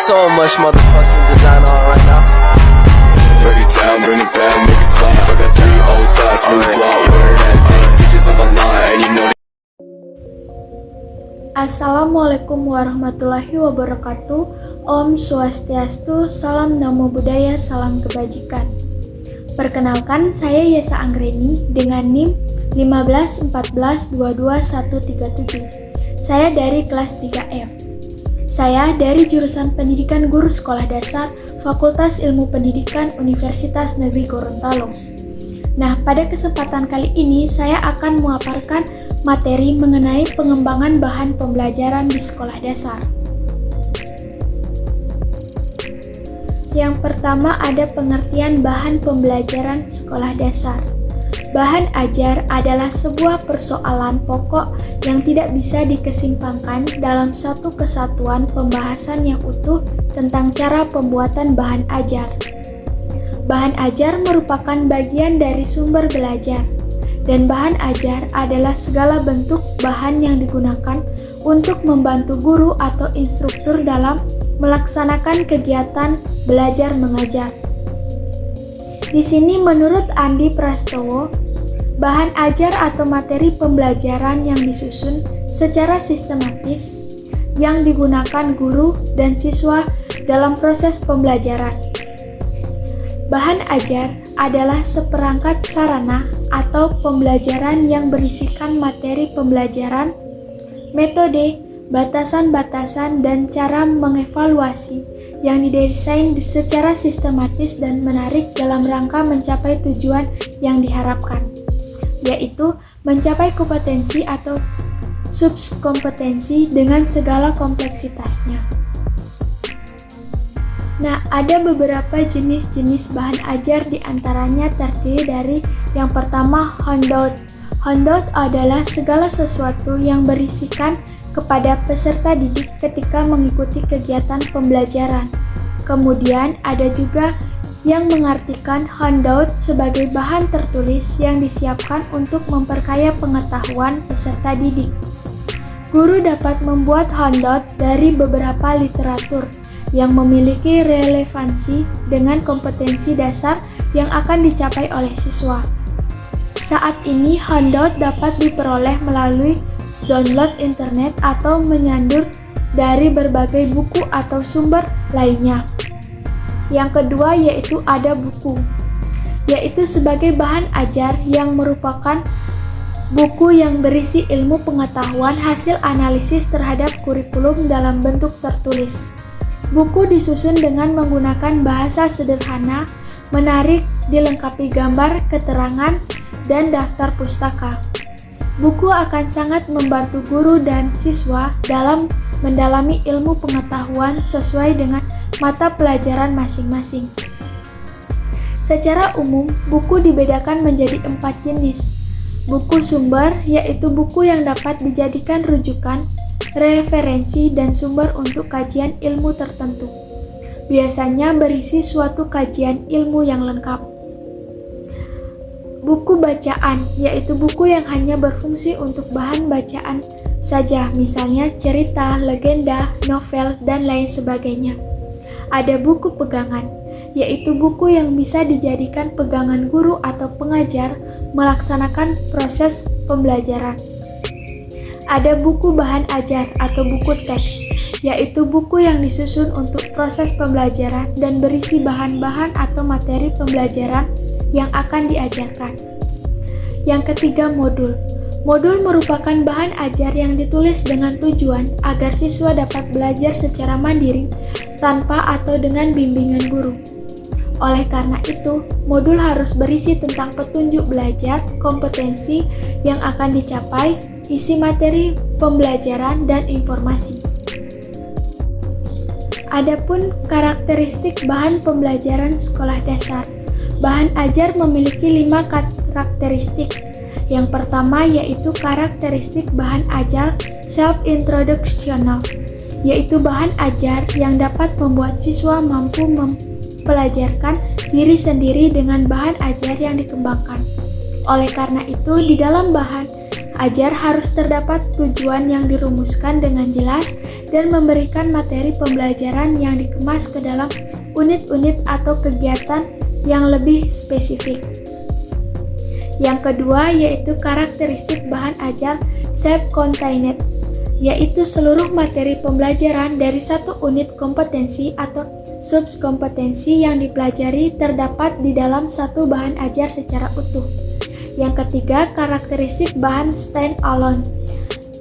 so much motherfucking design on right now. Break it down, bring it back, make it clap. I got 3 old thoughts, new block, wear that thing. Bitches on my line, and you know. Assalamualaikum warahmatullahi wabarakatuh. Om Swastiastu, salam namo buddhaya, salam kebajikan. Perkenalkan, saya Yesa Anggreni dengan NIM 151422137. Saya dari kelas 3F. Saya dari jurusan Pendidikan Guru Sekolah Dasar, Fakultas Ilmu Pendidikan Universitas Negeri Gorontalo. Nah, pada kesempatan kali ini saya akan memaparkan materi mengenai pengembangan bahan pembelajaran di sekolah dasar. Yang pertama ada pengertian bahan pembelajaran sekolah dasar. Bahan ajar adalah sebuah persoalan pokok yang tidak bisa dikesimpangkan dalam satu kesatuan pembahasan yang utuh tentang cara pembuatan bahan ajar. Bahan ajar merupakan bagian dari sumber belajar, dan bahan ajar adalah segala bentuk bahan yang digunakan untuk membantu guru atau instruktur dalam melaksanakan kegiatan belajar mengajar. Di sini menurut Andi Prastowo, bahan ajar atau materi pembelajaran yang disusun secara sistematis yang digunakan guru dan siswa dalam proses pembelajaran. Bahan ajar adalah seperangkat sarana atau pembelajaran yang berisikan materi pembelajaran, metode, batasan-batasan, dan cara mengevaluasi yang didesain secara sistematis dan menarik dalam rangka mencapai tujuan yang diharapkan, yaitu mencapai kompetensi atau subkompetensi dengan segala kompleksitasnya. Nah, ada beberapa jenis-jenis bahan ajar, diantaranya terdiri dari yang pertama handout. Handout adalah segala sesuatu yang berisikan kepada peserta didik ketika mengikuti kegiatan pembelajaran. Kemudian ada juga yang mengartikan handout sebagai bahan tertulis yang disiapkan untuk memperkaya pengetahuan peserta didik. Guru dapat membuat handout dari beberapa literatur yang memiliki relevansi dengan kompetensi dasar yang akan dicapai oleh siswa. Saat ini handout dapat diperoleh melalui download internet atau menyandur dari berbagai buku atau sumber lainnya. Yang kedua yaitu ada buku, yaitu sebagai bahan ajar yang merupakan buku yang berisi ilmu pengetahuan hasil analisis terhadap kurikulum dalam bentuk tertulis. Buku disusun dengan menggunakan bahasa sederhana, menarik, dilengkapi gambar, keterangan, dan daftar pustaka. Buku akan sangat membantu guru dan siswa dalam mendalami ilmu pengetahuan sesuai dengan mata pelajaran masing-masing. Secara umum, buku dibedakan menjadi 4 jenis. Buku sumber, yaitu buku yang dapat dijadikan rujukan, referensi, dan sumber untuk kajian ilmu tertentu. Biasanya berisi suatu kajian ilmu yang lengkap. Buku bacaan, yaitu buku yang hanya berfungsi untuk bahan bacaan saja, misalnya cerita, legenda, novel, dan lain sebagainya. Ada buku pegangan, yaitu buku yang bisa dijadikan pegangan guru atau pengajar melaksanakan proses pembelajaran. Ada buku bahan ajar atau buku teks, yaitu buku yang disusun untuk proses pembelajaran dan berisi bahan-bahan atau materi pembelajaran yang akan diajarkan. Yang ketiga, modul. Modul merupakan bahan ajar yang ditulis dengan tujuan agar siswa dapat belajar secara mandiri tanpa atau dengan bimbingan guru. Oleh karena itu, modul harus berisi tentang petunjuk belajar, kompetensi yang akan dicapai, isi materi pembelajaran, dan informasi. Adapun karakteristik bahan pembelajaran sekolah dasar. Bahan ajar memiliki 5 karakteristik. Yang pertama yaitu karakteristik bahan ajar self-introductional, yaitu bahan ajar yang dapat membuat siswa mampu mempelajarkan diri sendiri dengan bahan ajar yang dikembangkan. Oleh karena itu, di dalam bahan ajar harus terdapat tujuan yang dirumuskan dengan jelas dan memberikan materi pembelajaran yang dikemas ke dalam unit-unit atau kegiatan yang lebih spesifik. Yang kedua yaitu karakteristik bahan ajar self-contained, yaitu seluruh materi pembelajaran dari satu unit kompetensi atau subkompetensi yang dipelajari terdapat di dalam satu bahan ajar secara utuh. Yang ketiga, karakteristik bahan stand-alone,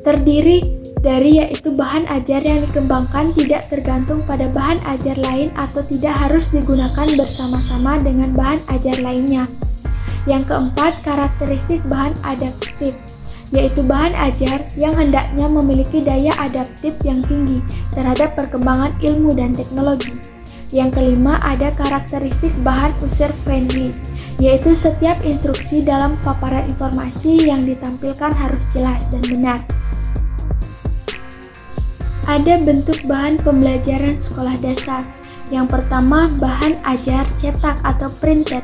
terdiri dari yaitu bahan ajar yang dikembangkan tidak tergantung pada bahan ajar lain atau tidak harus digunakan bersama-sama dengan bahan ajar lainnya. Yang keempat, karakteristik bahan adaptif, yaitu bahan ajar yang hendaknya memiliki daya adaptif yang tinggi terhadap perkembangan ilmu dan teknologi. Yang kelima, ada karakteristik bahan user-friendly, yaitu setiap instruksi dalam paparan informasi yang ditampilkan harus jelas dan benar. Ada bentuk bahan pembelajaran sekolah dasar. Yang pertama, bahan ajar cetak atau printed.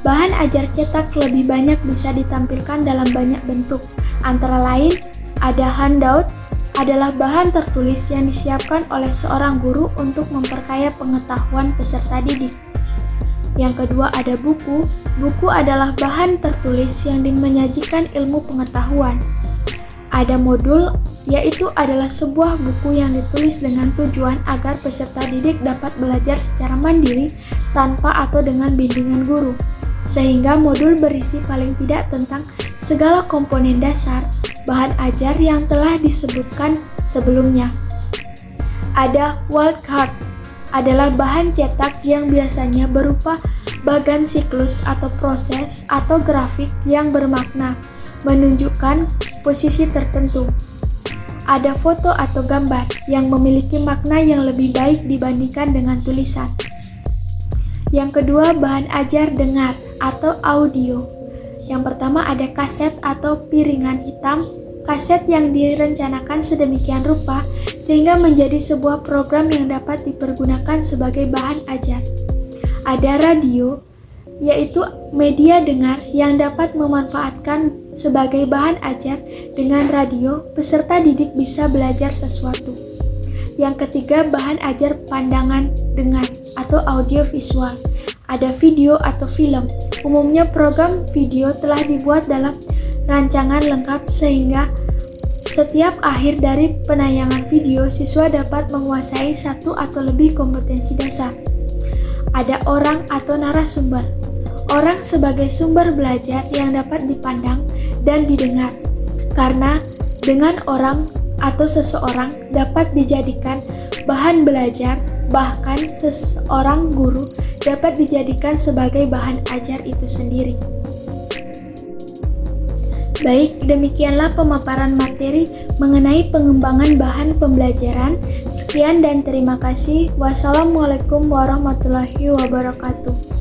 Bahan ajar cetak lebih banyak bisa ditampilkan dalam banyak bentuk. Antara lain, ada handout, adalah bahan tertulis yang disiapkan oleh seorang guru untuk memperkaya pengetahuan peserta didik. Yang kedua ada buku. Buku adalah bahan tertulis yang menyajikan ilmu pengetahuan. Ada modul, yaitu adalah sebuah buku yang ditulis dengan tujuan agar peserta didik dapat belajar secara mandiri tanpa atau dengan bimbingan guru. Sehingga modul berisi paling tidak tentang segala komponen dasar bahan ajar yang telah disebutkan sebelumnya. Ada wildcard, adalah bahan cetak yang biasanya berupa bagan siklus atau proses atau grafik yang bermakna, menunjukkan posisi tertentu. Ada foto atau gambar yang memiliki makna yang lebih baik dibandingkan dengan tulisan. Yang kedua, bahan ajar dengar atau audio. Yang pertama ada kaset atau piringan hitam, kaset yang direncanakan sedemikian rupa sehingga menjadi sebuah program yang dapat dipergunakan sebagai bahan ajar. Ada radio, yaitu media dengar yang dapat memanfaatkan sebagai bahan ajar. Dengan radio, peserta didik bisa belajar sesuatu. Yang ketiga, bahan ajar pandangan dengar atau audio visual. Ada video atau film. Umumnya program video telah dibuat dalam rancangan lengkap sehingga setiap akhir dari penayangan video siswa dapat menguasai satu atau lebih kompetensi dasar. Ada orang atau narasumber. Orang sebagai sumber belajar yang dapat dipandang dan didengar. Karena dengan orang atau seseorang dapat dijadikan bahan belajar, bahkan seseorang guru dapat dijadikan sebagai bahan ajar itu sendiri. Baik, demikianlah pemaparan materi mengenai pengembangan bahan pembelajaran. Sekian dan terima kasih. Wassalamualaikum warahmatullahi wabarakatuh.